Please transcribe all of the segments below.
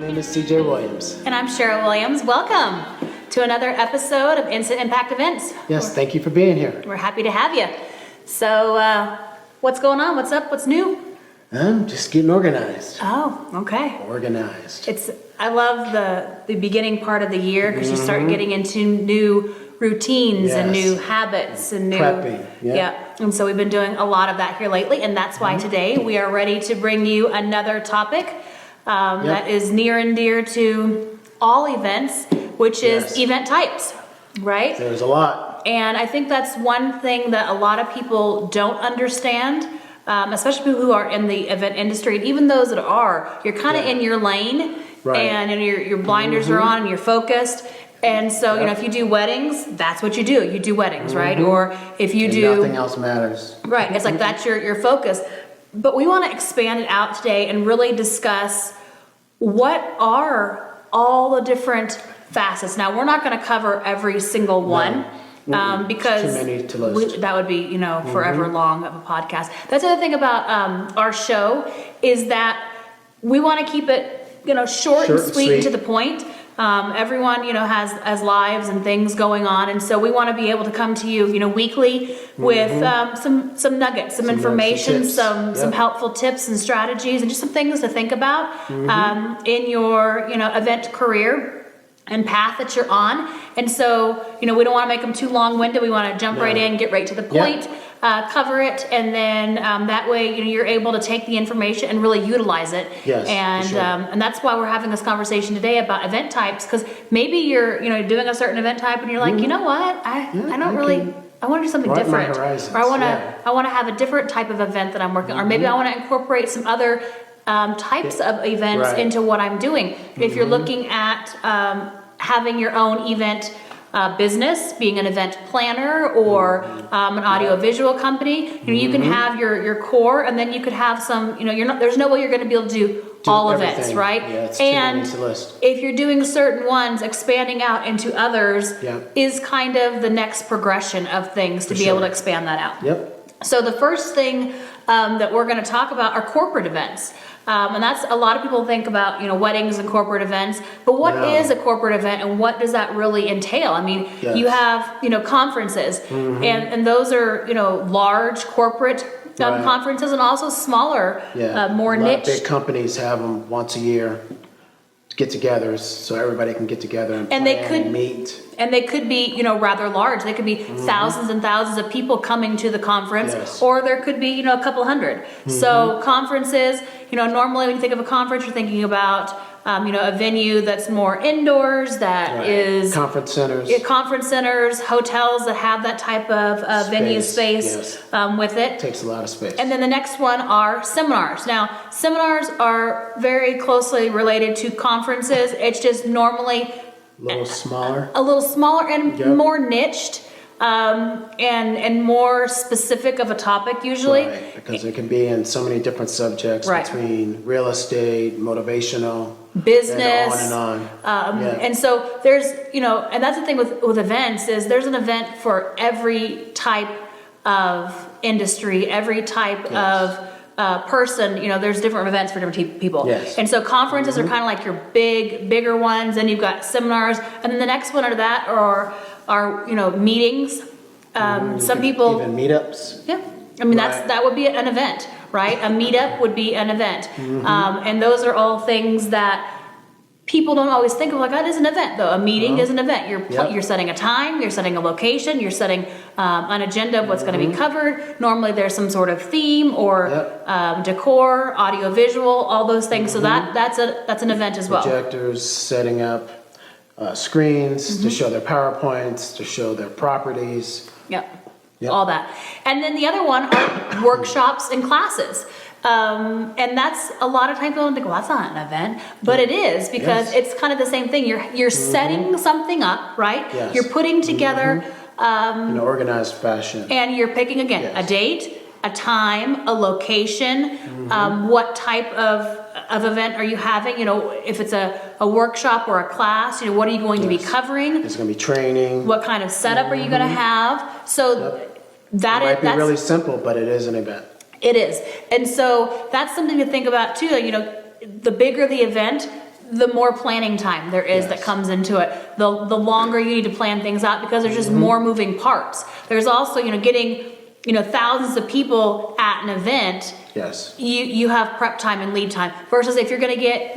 name is CJ Williams. And I'm Cheryl Williams. Welcome to another episode of Instant Impact Events. Yes, thank you for being here. We're happy to have you. So, what's going on? What's up? What's new? I'm just getting organized. Oh, okay. Organized. I love the beginning part of the year because you start getting into new routines and new habits and new prepping. Yeah. And so we've been doing a lot of that here lately, and that's why today we are ready to bring you another topic that is near and dear to all events, which is event types, right? There's a lot. And I think that's one thing that a lot of people don't understand, especially people who are in the event industry, and even those that are, you're kind of in your lane, and your blinders are on and you're focused. And so, you know, if you do weddings, that's what you do. You do weddings, right? Or if you do... nothing else matters. Right. It's like that's your focus. But we want to expand it out today and really discuss what are all the different facets. Now, we're not going to cover every single one. Because too many to list. That would be, you know, forever long of a podcast. That's the other thing about our show is that we want to keep it, you know, short and sweet and to the point. Everyone, you know, has lives and things going on, and so we want to be able to come to you, you know, weekly with some nuggets, some information, some helpful tips and strategies, and just some things to think about in your, you know, event career and path that you're on. And so, you know, we don't want to make them too long-winded. We want to jump right in, get right to the point, cover it, and then that way, you know, you're able to take the information and really utilize it. Yes, and that's why we're having this conversation today about event types, because maybe you're, you know, doing a certain event type and you're like, you know what, I want to do something different, or I want to have a different type of event that I'm working on, or maybe I want to incorporate some other types of events into what I'm doing. If you're looking at having your own event business, being an event planner or an audio-visual company, you know, you can have your core, and then you could have some, you know, there's no way you're going to be able to do all events, right? Yeah, it's and too many to list. If you're doing certain ones, expanding out into others is kind of the next progression of things to be able to expand that out. Yep. So the first thing that we're going to talk about are corporate events. And that's, a lot of people think about, you know, weddings and corporate events, but what is a corporate event and what does that really entail? I mean, you have, you know, conferences and those are, you know, large corporate conferences, and also smaller, more niche. Big companies have them once a year, get-togethers, so everybody can get together and plan and meet. And they could be, you know, rather large. They could be thousands and thousands of people coming to the conference, or there could be, you know, a couple hundred. So conferences, you know, normally when you think of a conference, you're thinking about, you know, a venue that's more indoors, that is conference centers. Conference centers, hotels that have that type of venue space with it. Takes a lot of space. And then the next one are seminars. Now, seminars are very closely related to conferences. It's just normally a little smaller and more niched, and more specific of a topic usually. Right, because it can be in so many different subjects between real estate, motivational, business, and on and on. And so there's, you know, and that's the thing with events is there's an event for every type of industry, every type of person, you know, there's different events for different people. And so conferences are kind of like your bigger ones, and you've got seminars, and then the next one under that are you know, meetings. Some people even meetups. Yeah, I mean that would be an event, right? A meetup would be an event, and those are all things that people don't always think of, like, that is an event, though. A meeting is an event. You're setting a time, you're setting a location, you're setting an agenda of what's going to be covered. Normally there's some sort of theme or decor, audio visual, all those things. So that's an event as well. Projectors, setting up screens to show their PowerPoints, to show their properties. All that. And then the other one are workshops and classes. And that's, a lot of times people don't think, well, that's not an event, but it is, because it's kind of the same thing. You're setting something up, right? You're putting together in an organized fashion, and you're picking again a date, a time, a location, what type of event are you having? You know, if it's a workshop or a class, you know, what are you going to be covering? There's going to be training. What kind of setup are you going to have? So that might be really simple, but it is an event. It is. And so that's something to think about too. You know, the bigger the event, the more planning time there is that comes into it. The longer you need to plan things out because there's just more moving parts. There's also, getting, thousands of people at an event. Yes. You have prep time and lead time versus if you're going to get,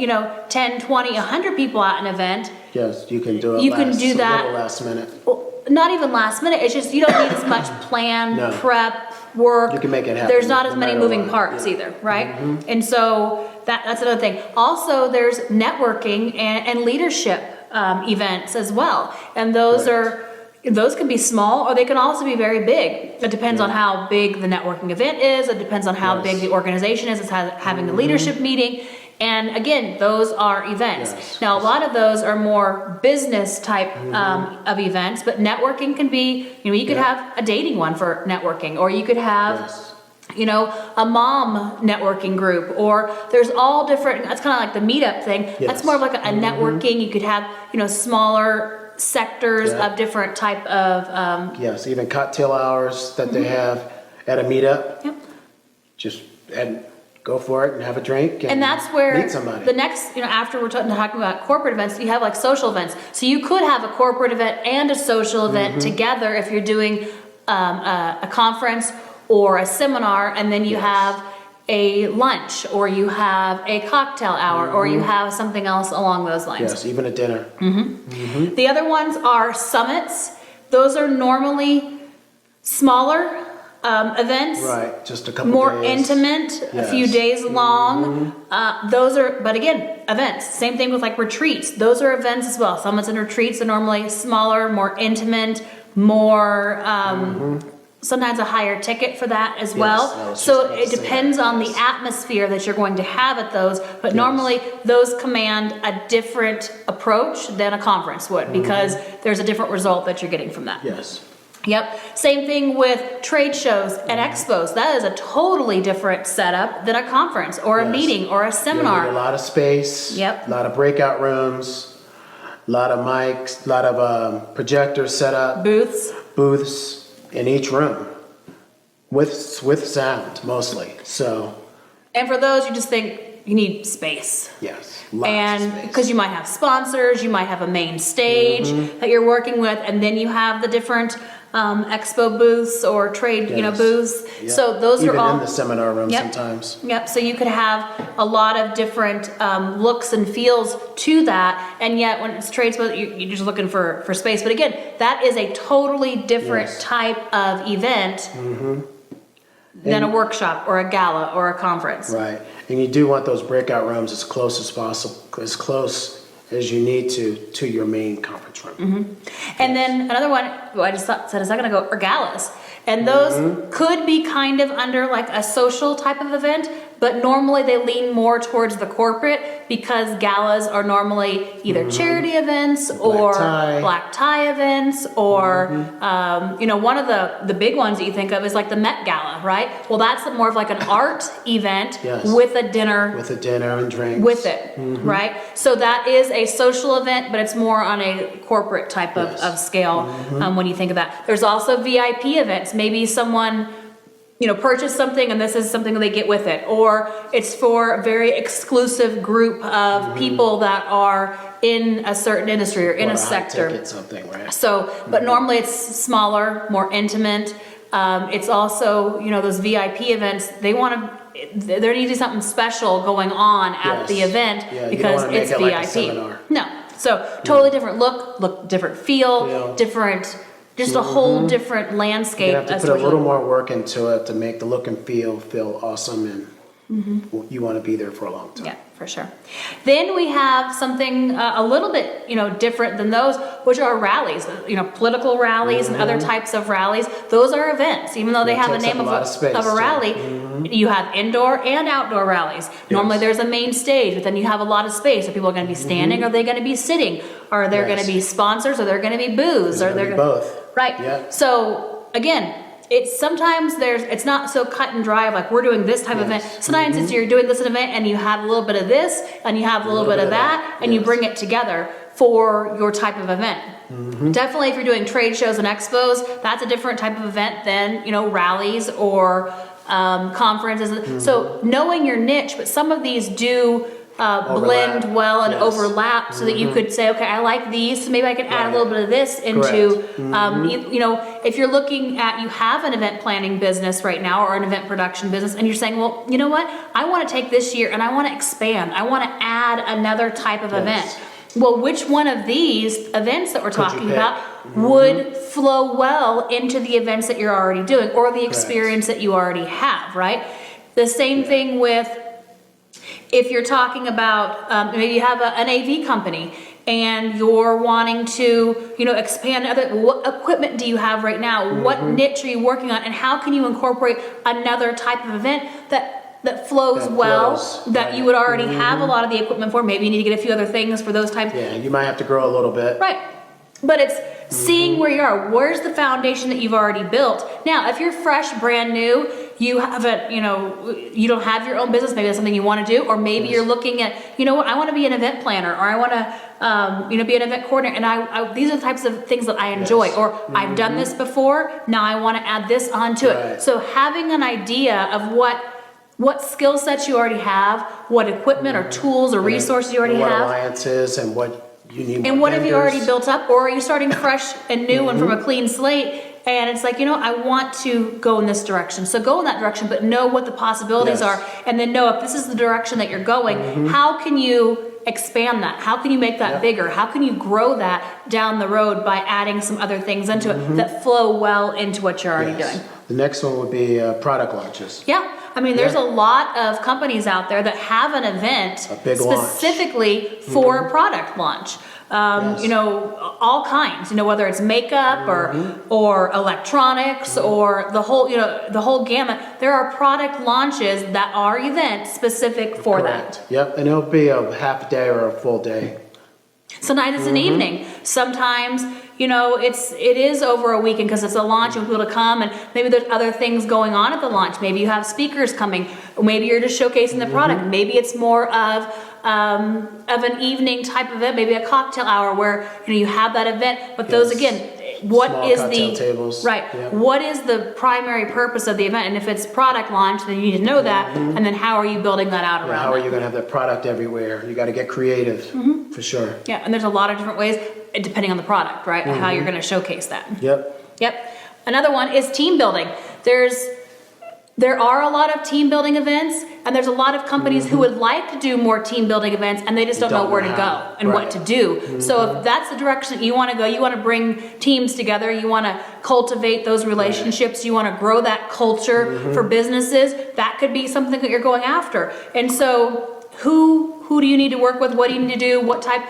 10, 20, 100 people at an event. Yes, you can do it. You can do that. A little last minute. Well, not even last minute. It's just you don't need as much plan, prep, work. You can make it happen. There's not as many moving parts either, right? And so that's another thing. Also, there's networking and leadership events as well, and those can be small or they can also be very big. It depends on how big the networking event is. It depends on how big the organization is. It's having a leadership meeting. And again, those are events. Yes. Now, a lot of those are more business type of events, but networking can be, you could have a dating one for networking, or you could have, a mom networking group, or there's all different, that's kind of like the meetup thing. Yes. That's more of like a networking. You could have, smaller sectors of different type of. Yes, even cocktail hours that they have at a meetup. Yep. Just go for it and have a drink and that's where meet somebody. The next, after we're talking about corporate events, you have like social events. So you could have a corporate event and a social event together if you're doing a conference or a seminar, and then you have a lunch or you have a cocktail hour or you have something else along those lines. Yes, even a dinner. The other ones are summits. Those are normally smaller events, right? Just a couple more days. Intimate, a few days long. Those are, but again, events. Same thing with like retreats. Those are events as well. Summits and retreats are normally smaller, more intimate, more. Sometimes a higher ticket for that as well. So it depends on the atmosphere that you're going to have at those. But normally those command a different approach than a conference would because there's a different result that you're getting from that. Yes. Yep. Same thing with trade shows and expos. That is a totally different setup than a conference or a meeting or a seminar. You need a lot of space. Yep. A lot of breakout rooms. A lot of mics. A lot of projectors set up. Booths in each room with sound mostly. So. And for those, you just think you need space. Yes. And because you might have sponsors, you might have a main stage that you're working with, and then you have the different expo booths or trade, booths. Yep. So those even are all in the seminar room sometimes. Yep. So you could have a lot of different looks and feels to that, and yet when it's trade expo, you're just looking for space. But again, that is a totally different type of event than a workshop or a gala or a conference. Right. And you do want those breakout rooms as close as possible, as close as you need to your main conference room. And then another one, I just said a second ago, are galas. And those could be kind of under like a social type of event, but normally they lean more towards the corporate because galas are normally either charity events or black tie events or, one of the big ones that you think of is like the Met Gala, right? Well, that's more of like an art event with a dinner. With a dinner and drinks. With it, right? So that is a social event, but it's more on a corporate type of scale when you think of that. There's also VIP events. Maybe someone purchase something and this is something that they get with it, or it's for a very exclusive group of people that are in a certain industry or in a sector. High ticket something, right? So, but normally it's smaller, more intimate. It's also, those VIP events, there needs to be something special going on at the event because it's VIP. Like a seminar. No, so totally different look, different feel, different. Just a whole different landscape. You have to put a little more work into it to make the look and feel awesome, and you want to be there for a long time. Yeah, for sure. Then we have something a little bit, different than those, which are rallies. Political rallies and other types of rallies. Those are events, even though they have a name of a rally. You have indoor and outdoor rallies. Normally there's a main stage, but then you have a lot of space. Are people going to be standing? Are they going to be sitting? Are there going to be sponsors? Are there going to be booths? Are there going to be both? Right. Yeah. So again, it's not so cut and dry of like we're doing this type of event. Sometimes it's you're doing this event and you have a little bit of this and you have a little bit of that and you bring it together for your type of event. Definitely if you're doing trade shows and expos, that's a different type of event than, rallies or conferences. So knowing your niche, but some of these do blend well and Yes. overlap so that you could say, okay, I like these, so maybe I can add a little bit of this into, you know, if you're looking at, you have an event planning business right now or an event production business, and you're saying, well, you know what, I want to take this year and I want to expand. I want to add another type of event. Well, which one of these events that we're talking about would flow well into the events that you're already doing or the experience that you already have, right? The same thing with, if you're talking about, maybe you have an AV company and you're wanting to, you know, expand what equipment do you have right now? What niche are you working on? And how can you incorporate another type of event that flows well, that you would already have a lot of the equipment for? Maybe you need to get a few other things for those types. Yeah, you might have to grow a little bit. Right. But it's seeing where you are. Where's the foundation that you've already built? Now, if you're fresh, brand new, you haven't, you know, you don't have your own business, maybe that's something you want to do, or maybe you're looking at, you know what, I want to be an event planner, or I want to, you know, be an event coordinator, and I these are the types of things that I enjoy, or I've done this before, now I want to add this onto it. So having an idea of what skill sets you already have, what equipment or tools or resources you already have. What alliances and what you need. And what have you already built up? Or are you starting fresh and new and from a clean slate? And it's like, you know, I want to go in this direction. So go in that direction, but know what the possibilities are. And then know if this is the direction that you're going, how can you expand that? How can you make that bigger? How can you grow that down the road by adding some other things into it that flow well into what you're already doing? The next one would be product launches. Yeah. I mean, there's a lot of companies out there that have an event specifically for a product launch. You know, all kinds, you know, whether it's makeup or electronics or the whole, you know, the whole gamut. There are product launches that are events specific for that. Yep, and it'll be a half day or a full day. Sometimes it's an evening. Sometimes, you know, it is over a weekend because it's a launch and people to come, and maybe there's other things going on at the launch. Maybe you have speakers coming. Maybe you're just showcasing the product. Maybe it's more of an evening type event, maybe a cocktail hour where, you know, you have that event. But those again, what Small is cocktail tables. What is the primary purpose of the event? And if it's product launch, then you need to know that. And then how are you building that out around? How are you going to have that product everywhere? You got to get creative for sure. Yeah, and there's a lot of different ways depending on the product, right? How you're going to showcase that. Yep. Another one is team building. There are a lot of team building events, and there's a lot of companies who would like to do more team building events, and they just don't know where to go and what to do. So if that's the direction that you want to go, you want to bring teams together, you want to cultivate those relationships, you want to grow that culture for businesses, that could be something that you're going after. And so who do you need to work with? What do you need to do? What type?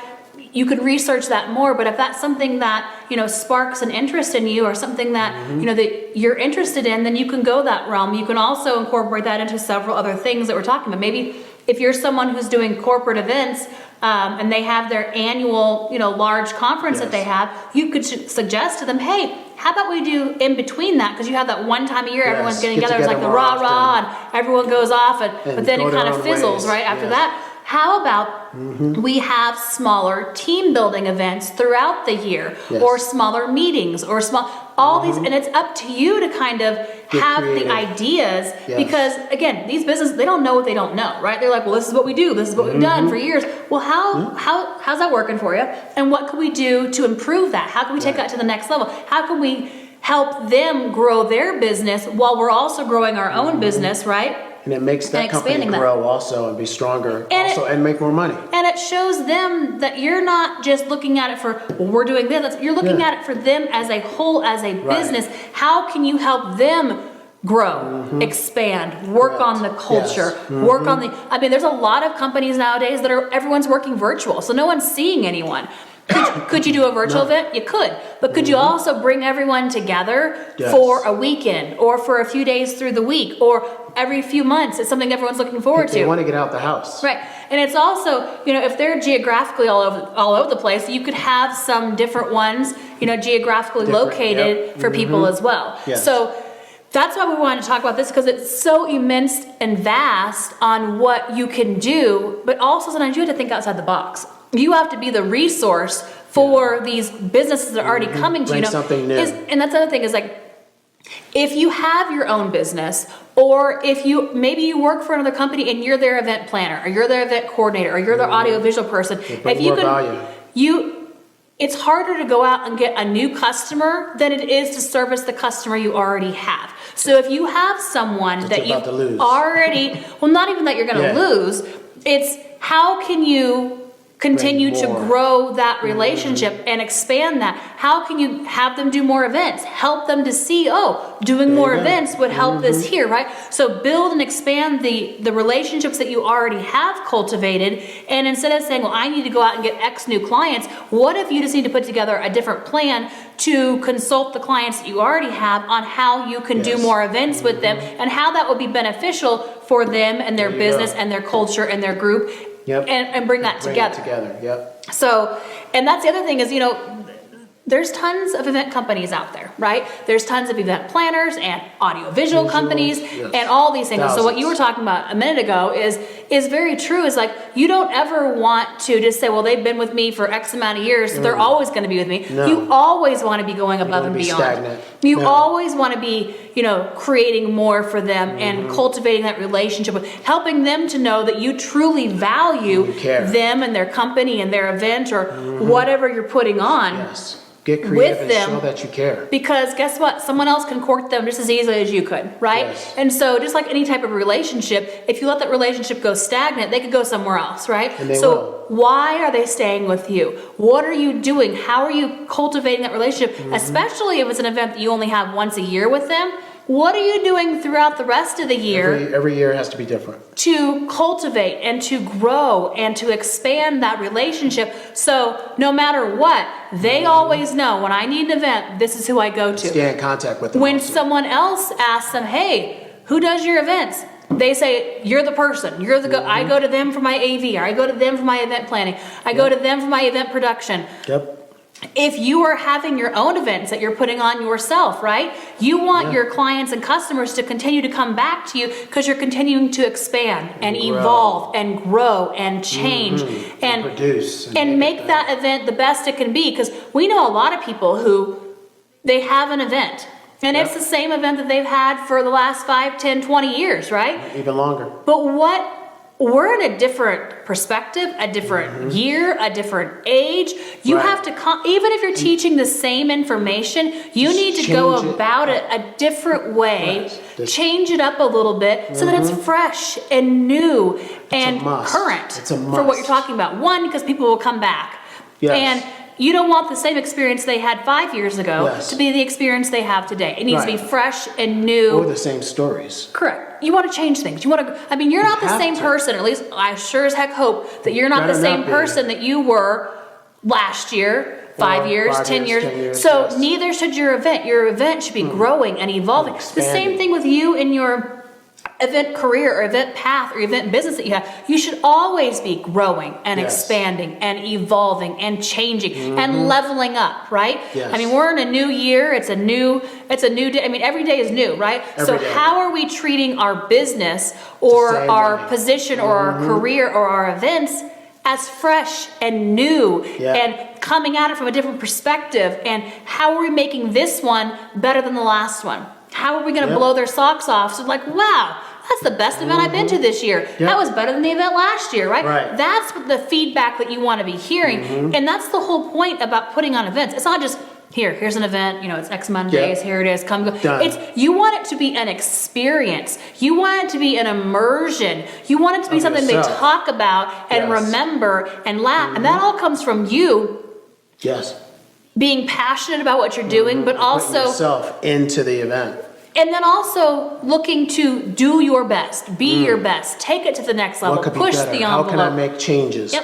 You could research that more, but if that's something that, you know, sparks an interest in you or something that, you know, that you're interested in, then you can go that realm. You can also incorporate that into several other things that we're talking about. Maybe if you're someone who's doing corporate events and they have their annual, you know, large conference that they have, you could suggest to them, hey, how about we do in between that? Because you have that one time a year, everyone's getting together. It's like the rah-rah, and everyone goes off, but then it kind of fizzles right after that. How about we have smaller team building events throughout the year, or smaller meetings, or all these, and it's up to you to kind of have the ideas, because again, these businesses, they don't know what they don't know, right? They're like, well, this is what we do, this is what we've done for years. Well, how's that working for you? And what can we do to improve that? How can we take that to the next level? How can we help them grow their business while we're also growing our own business, right? And it makes that company grow also and be stronger and make more money. And it shows them that you're not just looking at it for, well, we're doing this. You're looking at it for them as a whole, as a business. How can you help them grow, expand, work on the culture, work on I mean, there's a lot of companies nowadays that everyone's working virtual, so no one's seeing anyone. Could you do a virtual event? You could. But could you also bring everyone together for a weekend or for a few days through the week or every few months? It's something everyone's looking forward to. They want to get out the house. Right. And it's also, you know, if they're geographically all over the place, you could have some different ones, you know, geographically located for people as well. So that's why we wanted to talk about this, because it's so immense and vast on what you can do, but also sometimes you have to think outside the box. You have to be the resource for these businesses that are already coming to you. Something new. And that's the other thing is, like, If you have your own business, or if maybe you work for another company and you're their event planner, or you're their event coordinator, or you're their audiovisual person, if you can, it's harder to go out and get a new customer than it is to service the customer you already have. So if you have someone that you already, well, not even that you're going to lose, it's how can you continue to grow that relationship and expand that? How can you have them do more events? Help them to see, doing more events would help this here, right? So build and expand the relationships that you already have cultivated. And instead of saying, well, I need to go out and get X new clients, what if you just need to put together a different plan to consult the clients that you already have on how you can do more events with them and how that would be beneficial for them and their business and their culture and their group. And bring that together. So, and that's the other thing is, there's tons of event companies out there, right? There's tons of event planners and audiovisual companies and all these things. So what you were talking about a minute ago is very true. Is like, you don't ever want to just say, well, they've been with me for X amount of years, so they're always going to be with me. No. You always want to be going above and beyond. Stagnant. You always want to be, creating more for them and cultivating that relationship with, helping them to know that you truly value them and their company and their event or whatever you're putting on. Yes. Get creative and show that you care. Because guess what? Someone else can court them just as easily as you could, right? Yes. And so just like any type of relationship, if you let that relationship go stagnant, they could go somewhere else, right? And they will. Why are they staying with you? What are you doing? How are you cultivating that relationship? Especially if it's an event that you only have once a year with them. What are you doing throughout the rest of the year? Every year has to be different. To cultivate and to grow and to expand that relationship. So no matter what, they always know when I need an event, this is who I go to. Stay in contact with them. When someone else asks them, hey, who does your events? They say, you're the person. You're the I go to them for my AV, or I go to them for my event planning. I go to them for my event production. Yep. If you are having your own events that you're putting on yourself, right? You want your clients and customers to continue to come back to you because you're continuing to expand and evolve and grow and change and produce and make that event the best it can be. Because we know a lot of people who they have an event and it's the same event that they've had for the last 5, 10, 20 years, right? Even longer. But we're in a different perspective, a different year, a different age. You have to, even if you're teaching the same information, you need to go about it a different way, change it up a little bit so that it's fresh and new and current for what you're talking about. One, because people will come back. And you don't want the same experience they had 5 years ago to be the experience they have today. It needs to be fresh and new. Or the same stories. Correct. You want to change things. You're not the same person, at least I sure as heck hope that you're not the same person that you were last year, 5 years, 10 years. So neither should your event. Your event should be growing and evolving. The same thing with you in your event career or event path or event business that you have. You should always be growing and expanding and evolving and changing and leveling up, right? Yes. I mean, we're in a new year. It's a new day. I mean, every day is new, right? So how are we treating our business or our position or our career or our events as fresh and new and coming at it from a different perspective? And how are we making this one better than the last one? How are we going to blow their socks off? So like, wow, that's the best event I've been to this year. That was better than the event last year, right? That's the feedback that you want to be hearing. And that's the whole point about putting on events. It's not just, here's an event, it's X amount of days, here it is, come go. You want it to be an experience. You want it to be an immersion. You want it to be something they talk about and remember and laugh. And that all comes from you. Being passionate about what you're doing, but also putting yourself into the event. And then also looking to do your best, be your best, take it to the next level, push the envelope. How can I make changes?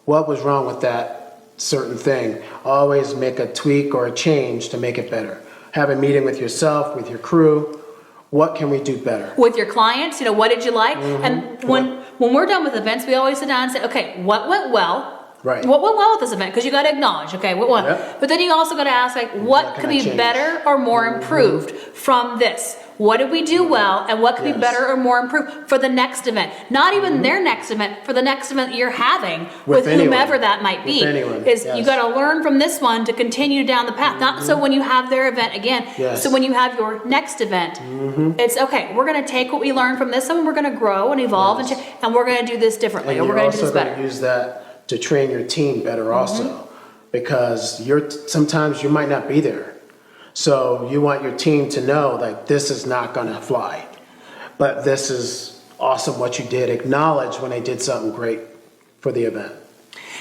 What was wrong with that certain thing? Always make a tweak or a change to make it better. Have a meeting with yourself, with your crew. What can we do better? With your clients, what did you like? And when we're done with events, we always sit down and say, okay, what went well? Right. What went well with this event? Because you got to acknowledge, okay, what won? But then you also got to ask, what could be better or more improved from this? What did we do well, and what could be Yes. better or more improved for the next event? Not even their next event, for the next event you're having with anyone. whomever that might be. With anyone, Is yes. you got to learn from this one to continue down the path. Not so when you have their event again. Yes. So when you have your next event, it's okay. We're going to take what we learned from this one, and we're going to grow and evolve, Yes. and we're going to do this differently, And or we're you're going to do also this going better. to use that to train your team better also, because sometimes you might not be there. So you want your team to know that this is not going to fly, but this is awesome what you did. Acknowledge when they did something great for the event.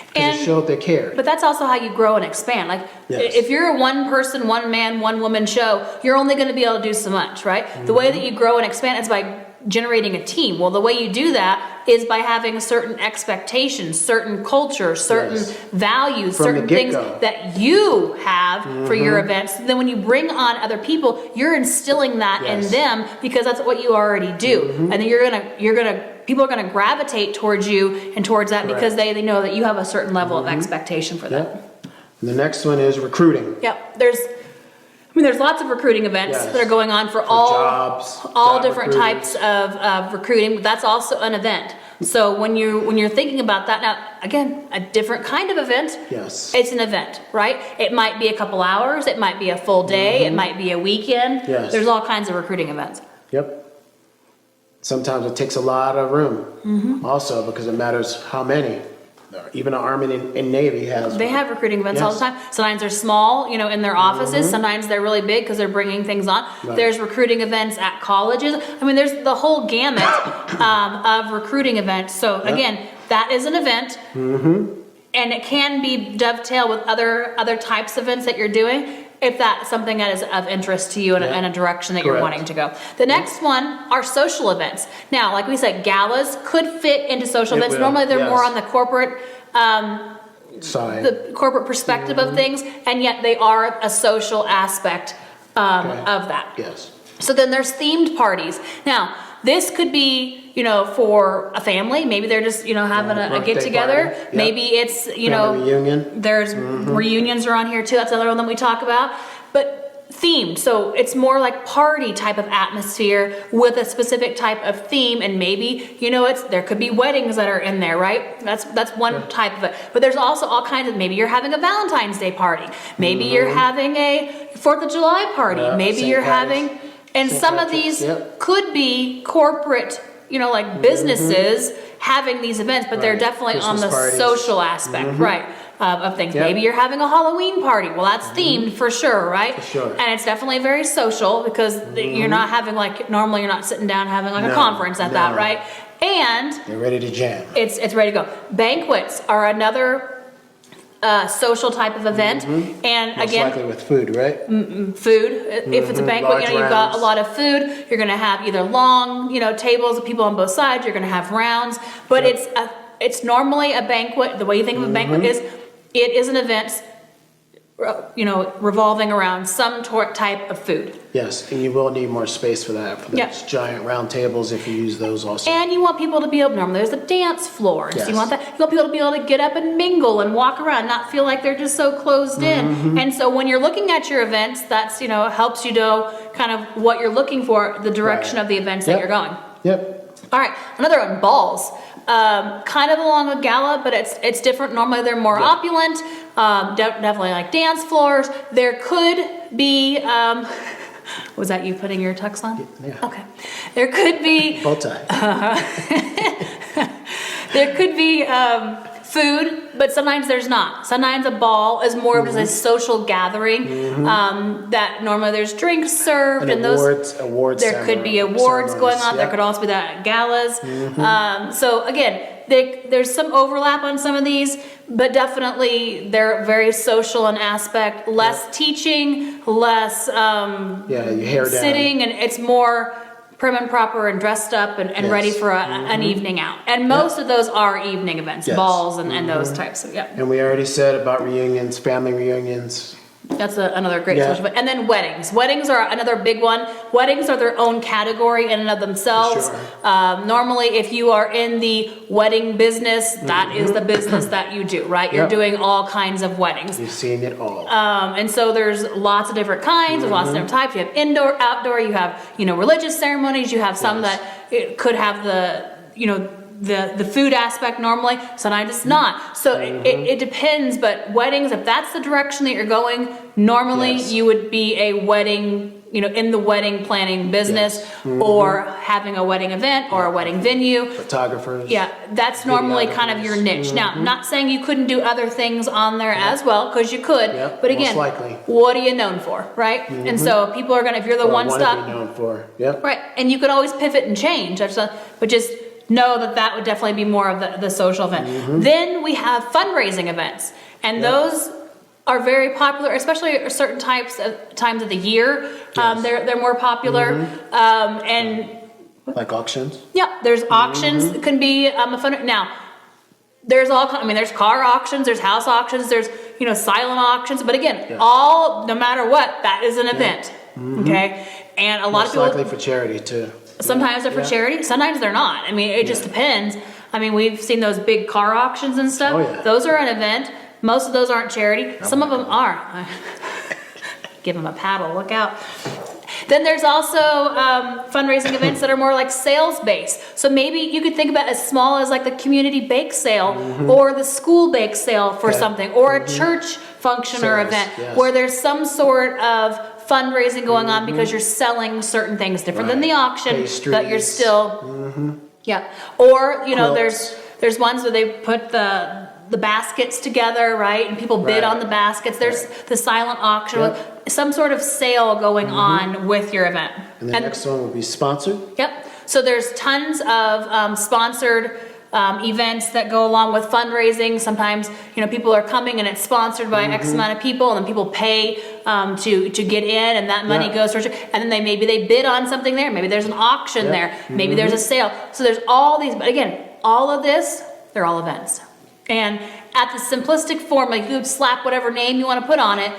Because it And- showed they cared. But that's also how you grow and expand. Like, Yes. if you're a one person, one man, one woman show, you're only going to be able to do so much, right? The way that you grow and expand is by generating a team. Well, the way you do that is by having certain expectations, certain culture, certain Yes. values, From the certain things get-go. that you have for your events. Then when you bring on other people, you're instilling that in Yes. them because that's what you already do. And then people are gonna gravitate towards you and towards that because Correct. they know that you have a certain level of expectation for them. Yep. And the next one is recruiting. Yep. There's lots of recruiting events Yes. that are going on for jobs, job different recruiters. types of recruiting. But that's also an event. So when you're thinking about that, now again, a different kind of event. Yes. It's an event, right? It might be a couple hours. It might be a full day. It might be a weekend. Yes. There's all kinds of recruiting events. Yep. Sometimes it takes a lot of room also because it matters how many. Even the Army and Navy has They one. have recruiting events all the Yes. time. Sometimes they're small, in their offices. Sometimes they're really big because they're bringing things on. Right. There's recruiting events at colleges. There's the whole gamut of recruiting events. So again, that is an event. And it can be dovetail with other types of events that you're doing if that's something that is of interest to you and Yeah. a direction that you're Correct. wanting to go. The next one are social events. Now, like we said, galas could fit into social It events. will, Normally they're more yes. on the corporate Side. the corporate perspective of things, and yet they are a social aspect Okay. of that. Yes. So then there's themed parties. Now, this could be, for a family. Maybe they're just, having a Birthday get together. party. Yep. Maybe it's, Family reunion. there's reunions are on here too. That's another one that we talk about. But themed, so it's more like party type of atmosphere with a specific type of theme, and maybe there could be weddings that are in there, right? That's one type of it. But there's also all kinds of, maybe you're having a Valentine's Day party, maybe you're having a 4th of July party, Yeah, maybe St. you're Patrick's. having, and St. some of Patrick's, these yep. could be corporate, like businesses having these events, but they're Right. definitely on Christmas the parties. social aspect, right? Of things. Yep. Maybe you're having a Halloween party. Well, that's themed for sure, right? For sure. And it's definitely very social because you're not having normally you're not sitting down having like a No, conference at that, no. right? And They're ready to jam. it's ready to go. Banquets are another social type of event, and Most again, likely with food, right? food. If it's a banquet, Large you've got a rounds. lot of food. You're going to have either long, tables of people on both sides. You're going to have rounds, but Yep. it's normally a banquet. The way you think of a banquet is, it is an event, revolving around some type of food. Yes, and you will need more space for that, for Yep. those giant round tables if you use those also. And you want people to be able, normally there's a dance floor. So you Yes. want that, you want people to be able to get up and mingle and walk around, not feel like they're just so closed in. And so when you're looking at your events, that's, helps you know kind of what you're looking for, the direction Right. of the events that Yep. you're going. Yep. All right, another one, balls. Kind of along with gala, but it's different. Normally they're more opulent, definitely like dance floors. There could be, was that you putting your tux on? Yeah. Okay. There could be Bow tie. there could be food, but sometimes there's not. Sometimes a ball is more of just a social gathering. That normally there's drinks served and those. Awards. There could be awards going on. There Yep. could also be that at galas. So again, there's some overlap on some of these, but definitely they're very social in aspect. Less teaching, less Yeah, your hair down. sitting, and it's more prim and proper and dressed up and Yes. ready for an evening out. And most of those are evening events, Yes. balls and those types of, yeah. And we already said about reunions, family reunions. That's another great Yeah. social event. And then weddings. Weddings are another big one. Weddings are their own category in and of themselves. Sure. Normally, if you are in the wedding business, that is the business that you do, right? You're Yep. doing all kinds of weddings. You've seen it all. And so there's lots of different kinds, there's lots of different types. You have indoor, outdoor, you have, religious ceremonies, you have some Yes. that it could have the food aspect normally, sometimes it's not. So it depends, but weddings, if that's the direction that you're going, normally Yes. you would be a wedding, in the wedding planning business or having a wedding event or a wedding venue. Photographers. Yeah, that's normally kind of your niche. Now, not saying you couldn't do other things on there as well, because you could, Yep, but most again, likely. what are you known for, right? And so people are gonna, if you're the Or one want to stop, be known for. Yep. right, and you could always pivot and change, but just know that would definitely be more of the social event. Then we have fundraising events, and those are very popular, especially at certain times of the year. Yes. They're more popular, and Like auctions. yeah, there's auctions. It can be a fun. Now, there's there's car auctions, there's house auctions, there's silent auctions. But again, all no matter what, that is an event. Okay, and a lot Most of people likely for charity too. sometimes they're for charity, sometimes they're not. I mean, it just depends. I mean, we've seen those big car auctions and stuff. Oh, yeah. Those are an event. Most of those aren't charity. Some of them are. Give them a paddle. Look out. Then there's also fundraising events that are more like sales based. So maybe you could think about as small as like the community bake sale or the school bake sale for something, or a church function or Sales, event yes. where there's some sort of fundraising going on because you're selling certain things different than the auction, but you're Pastries. still yeah. Or Quilts. there's ones where they put the baskets together, right? And people bid Right. on the baskets. There's the silent auction, Yep. some sort of sale going on with your event. And the next one will be sponsored. Yep. So there's tons of sponsored events that go along with fundraising. Sometimes people are coming and it's sponsored by X amount of people, and then people pay to get in, and that money Yeah. goes towards it. And then maybe they bid on something there. Maybe there's an auction Yeah. there. Maybe there's a sale. So there's all these. But again, all of this, they're all events. And at the simplistic form, like you would slap whatever name you want to put on it.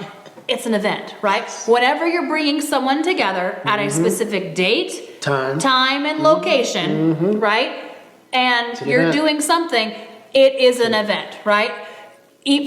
It's an event, right? Whenever you're bringing someone together at a specific date, time and location, right? And you're event. doing something, it is an event, right?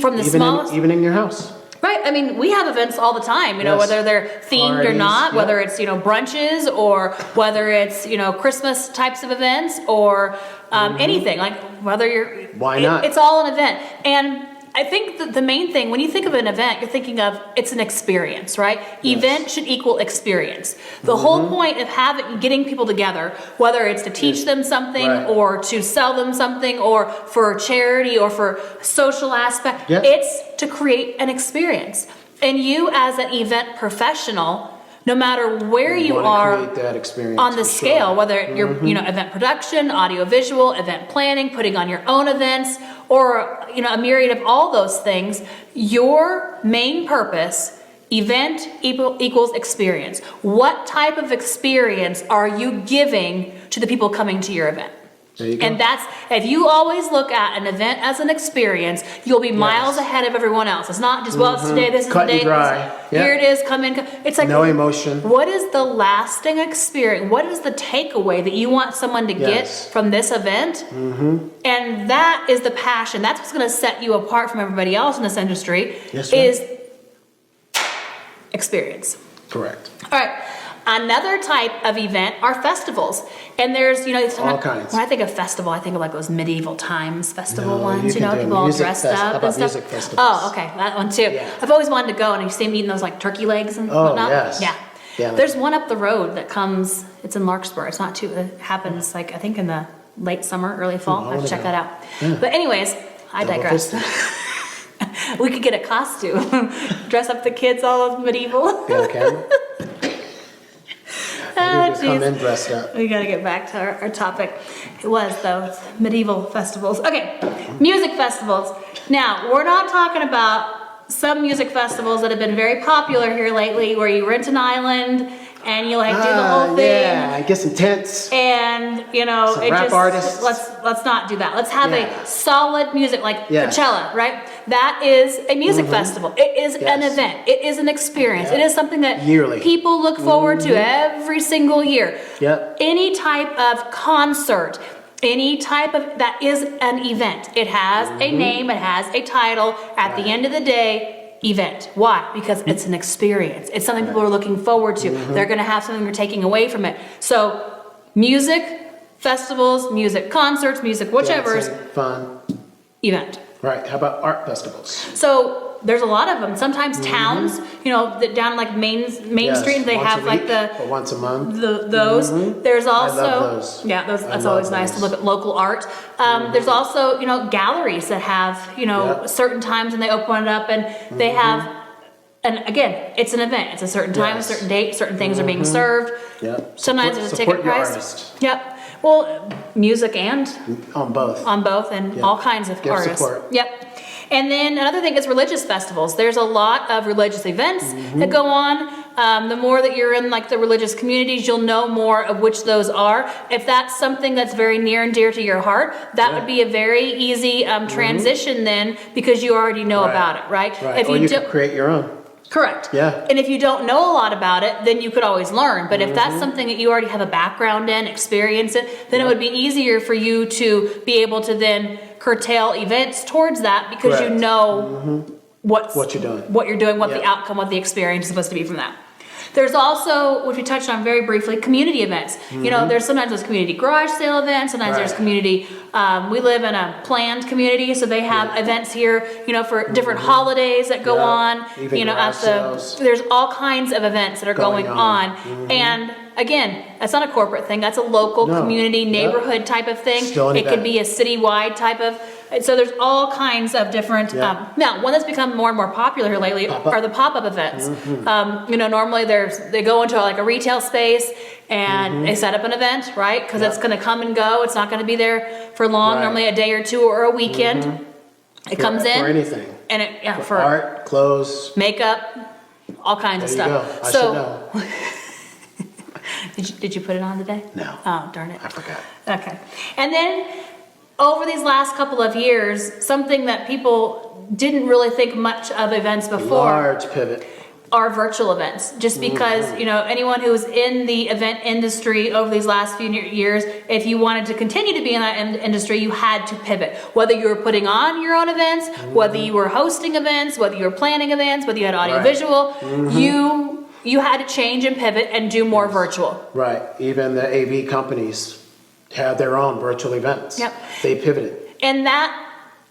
From the smallest, Even in your house. right? I mean, we have events all the time, Yes. whether they're themed or Parties, not, yeah. whether it's, brunches or whether it's, Christmas types of events or anything, like whether you're, Why not? It's all an event. And I think that the main thing, when you think of an event, you're thinking of it's an experience, right? Yes. Event should equal experience. The whole point of getting people together, whether it's to teach them something Right. or to sell them something or for charity or for social aspect, Yep. it's to create an experience. And you as an event professional, no matter where you wanna are create that experience on the for scale, sure. whether you're, event production, audio visual, event planning, putting on your own events, or, a myriad of all those things, your main purpose, event equals experience. What type of experience are you giving to the people coming to your event? There you go. And that's, if you always look at an event as an experience, you'll be miles ahead of everyone else. It's not just, well, it's today, this is Cut the and day. dry. Yep. Here it is, come in. It's like, No emotion. what is the lasting experience? What is the takeaway that you want someone to get Yes. from this event? And that is the passion. That's what's going to set you apart from everybody else in this industry, Yes, ma'am. is experience. Correct. All right. Another type of event are festivals. And there's, All kinds. when I think of festival, I think of like those medieval times festival No, ones, you can do people all music dressed How up about and stuff. music festivals? Oh, okay. That one too. Yeah. I've always wanted to go, and you see them eating those like turkey legs and Oh, whatnot. yes. Yeah. Yeah. There's one up the road that comes, it's in Larkspur. It's not too, it happens like, I think in the late summer, early fall. I have to check that out. Yeah. But anyways, I Double digress. fisted. We could get a costume, dress up the kids all medieval. Got a camera? Oh, Maybe we come jeez. in dressed up. We gotta get back to our topic. It was though, it's medieval festivals. Okay, music festivals. Now, we're not talking about some music festivals that have been very popular here lately where you rent an island and you like do the whole thing. Yeah, get some tents. And you know, Some it rap just artists. let's not do that. Let's have a solid music like Yes. Coachella, right? That is a music festival. It is an event. It is an experience. It is something that Yearly. people look forward to every single year. Yep. Any type of concert, any type of that is an event. It has a name, it has a title. At the end of the day, event. Why? Because it's an experience. It's something people are looking forward to. They're going to have something they're taking away from it. So, music, festivals, music concerts, music whichever's Dancing, fun. event. Right. How about art festivals? So there's a lot of them. Sometimes towns, you know, that down like Main Street, they Once have a like week the or once a month. those. There's also love those. yeah, those, I that's love always nice to those. look at local art. There's also, you know, galleries that have, you know, certain times when they open it up and they have, and again, it's an event. It's a certain time, a certain date, certain things are being served. Yep. Sometimes there's a ticket Support your price. artist. Yep. Well, music and On both. and all kinds of Give artists. support. Yep. And then another thing is religious festivals. There's a lot of religious events that go on. The more that you're in like the religious communities, you'll know more of which those are. If that's something that's very near and dear to your heart, that would be a very easy transition then, because you already know about it, right? Right. If Or you do- could create your own. Correct. Yeah. And if you don't know a lot about it, then you could always learn. But if that's something that you already have a background in, experience it, then it would be easier for you to be able to then curtail events towards that, because you Correct. know what you're doing. what the outcome, what the experience is supposed to be from that. There's also, which we touched on very briefly, community events. You know, there's sometimes those community garage sale events, sometimes there's community, we live in a planned community, so they have events here, you know, for different holidays that go on, Even you know, garage at sales. there's all kinds of events that are going on. And again, that's not a corporate thing, that's a local No. community, neighborhood type of thing. Still an It could event. be a citywide type of, so there's all kinds of different, now, one that's become more and more popular here lately are the pop-up events. You know, normally they go into like a retail space and they set up an event, right? Because it's going to come and go. It's not going to be there for long, Right. normally a day or two or a weekend. It comes in. For anything. And it, For art, clothes. makeup, all kinds of There you stuff. go. I So, should know. did you put it on today? No. Oh, darn it. I forgot. Okay. And then over these last couple of years, something that people didn't really think much of events before Large pivot. are virtual events. Just because, you know, anyone who's in the event industry over these last few years, if you wanted to continue to be in that industry, you had to pivot. Whether you were putting on your own events, whether you were hosting events, whether you were planning events, whether you had audio visual, you had to change and pivot and do more virtual. Right. Even the AV companies had their own virtual events. Yep. They pivoted. And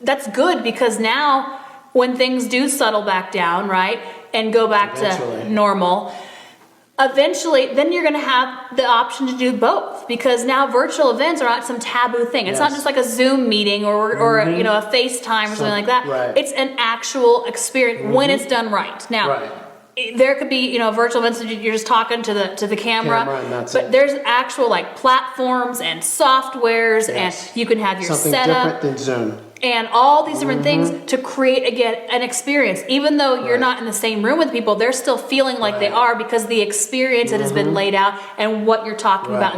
that's good, because now when things do settle back down, right, and go back Eventually. to normal, eventually then you're going to have the option to do both, because now virtual events are not some taboo thing. It's not Yes. just like a Zoom meeting or you know, a FaceTime or something like that. Right. It's an actual experience when it's done right. Now, Right. there could be, you know, virtual events that you're just talking to the camera, Camera and that's but it. there's actual like platforms and softwares, Yes. and you can have your Something setup different than Zoom. and all these different things to create, again, an experience. Even though you're Right. not in the same room with people, they're still feeling like they are, because the experience that has been laid out and what you're talking about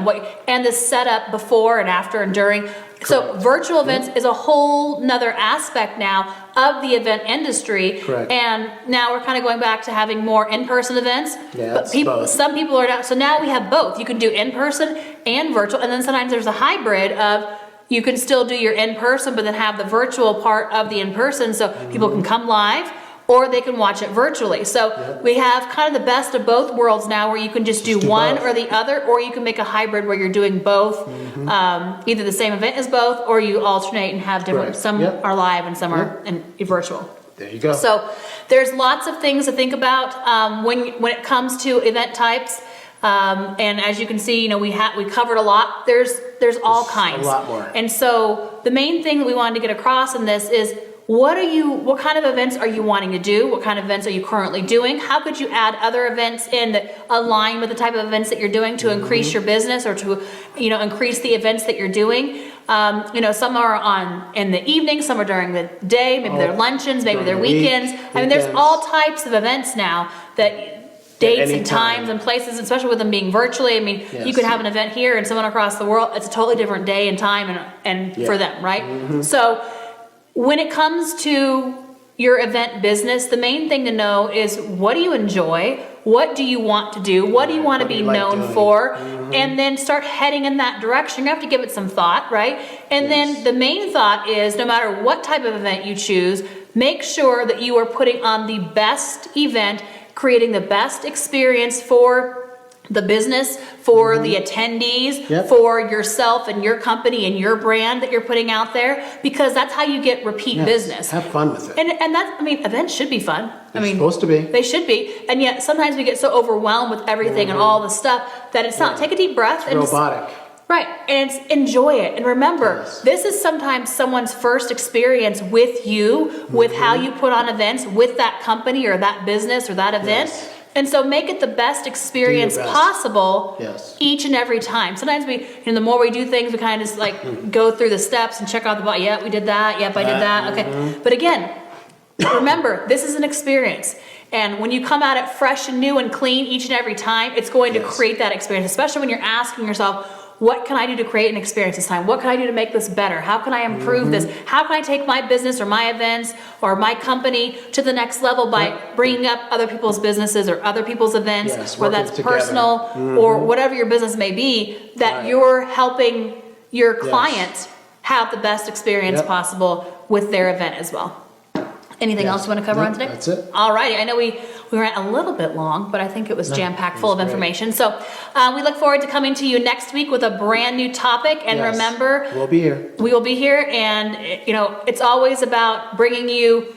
and the setup before and after and during. So virtual events is a whole nother aspect now of the event industry. Correct. And now we're kind of going back to having more in-person events. Yeah, but it's both. some people are not. So now we have both. You can do in-person and virtual. And then sometimes there's a hybrid of, you can still do your in-person, but then have the virtual part of the in-person, so people can come live, or they can watch it virtually. So we have kind of the best of both worlds now, where you can just do one both. or the other, or you can make a hybrid where you're doing both, either the same event as both, or you alternate and have different, Correct. some Yep. are live and some are in virtual. There you go. So there's lots of things to think about when it comes to event types. And as you can see, you know, we covered a lot. There's all kinds. a lot more. And so the main thing that we wanted to get across in this is, what kind of events are you wanting to do? What kind of events are you currently doing? How could you add other events in that align with the type of events that you're doing to increase your business, or to, you know, increase the events that you're doing? You know, some are in the evening, some are during the day, maybe they're luncheons, maybe During they're the week, weekends. I mean, there's weekends. all types of events now that dates any and time. times and places, especially with them being virtually. I mean, you Yes. could have an event here and someone across the world, it's a totally different day and time and Yeah. for them, right? So when it comes to your event business, the main thing to know is, what do you enjoy? What do you want to do? What do you want to What do be you like known doing? for? And then start heading in that direction. You have to give it some thought, right? And Yes. then the main thought is, no matter what type of event you choose, make sure that you are putting on the best event, creating the best experience for the business, for the attendees, Yep. for yourself and your company and your brand that you're putting out there, because that's how you get repeat Yes. business. Have fun with it. And that's, I mean, events should be fun. I They're mean, supposed to be. They should be. And yet sometimes we get so overwhelmed with everything and all the stuff that it's not. Take a deep breath and just, Robotic. right, and it's enjoy it. And remember, Yes. this is sometimes someone's first experience with you, with how you put on events, with that company or that business or that event. Yes. And so make it the best experience best. possible Yes. each and every time. Sometimes we, the more we do things, we kind of just like go through the steps and check out the box. Yeah, we did that. Yep, I did that. Okay. But again, remember, this is an experience. And when you come at it fresh and new and clean each and every time, it's going to Yes. create that experience, especially when you're asking yourself, what can I do to create an experience this time? What can I do to make this better? How can I improve this? How can I take my business or my events or my company to the next level by bringing up other people's businesses or other people's events, Yes, whether working that's together. personal or whatever your business may be, that Right. you're helping your client have the best experience Yep. possible with their event as well. Anything Yes. else you want to cover Nope, on today? that's it. All righty. I know we ran a little bit long, but I think it was jam-packed full of great. information. So we look forward to coming to you next week with a brand new topic. And Yes. remember, We'll be here. we will be here, and it's always about bringing you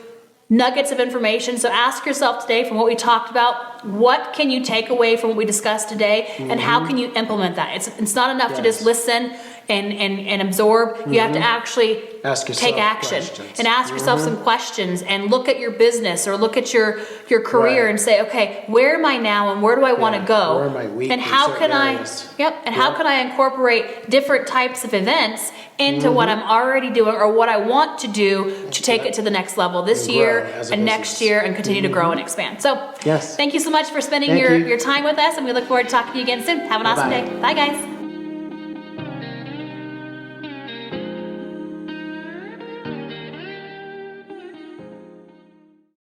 nuggets of information. So ask yourself today, from what we talked about, what can you take away from what we discussed today, and how can you implement that? It's not enough to just Yes. listen and absorb. You have to actually Ask yourself take action questions. and ask yourself some questions, and look at your business or look at your career Right. and say, okay, where am I now and where do I want to Yeah. go? Where am I weak and in how certain can areas? how can I incorporate different types of events into what I'm already doing or what I want to do to take it to the next level this And year grow as a and next business. year and continue to grow and expand. So Yes. thank you so much for spending Thank you. your time with us, and we look forward to talking to you again soon. Have an awesome Bye-bye. day. Bye, guys.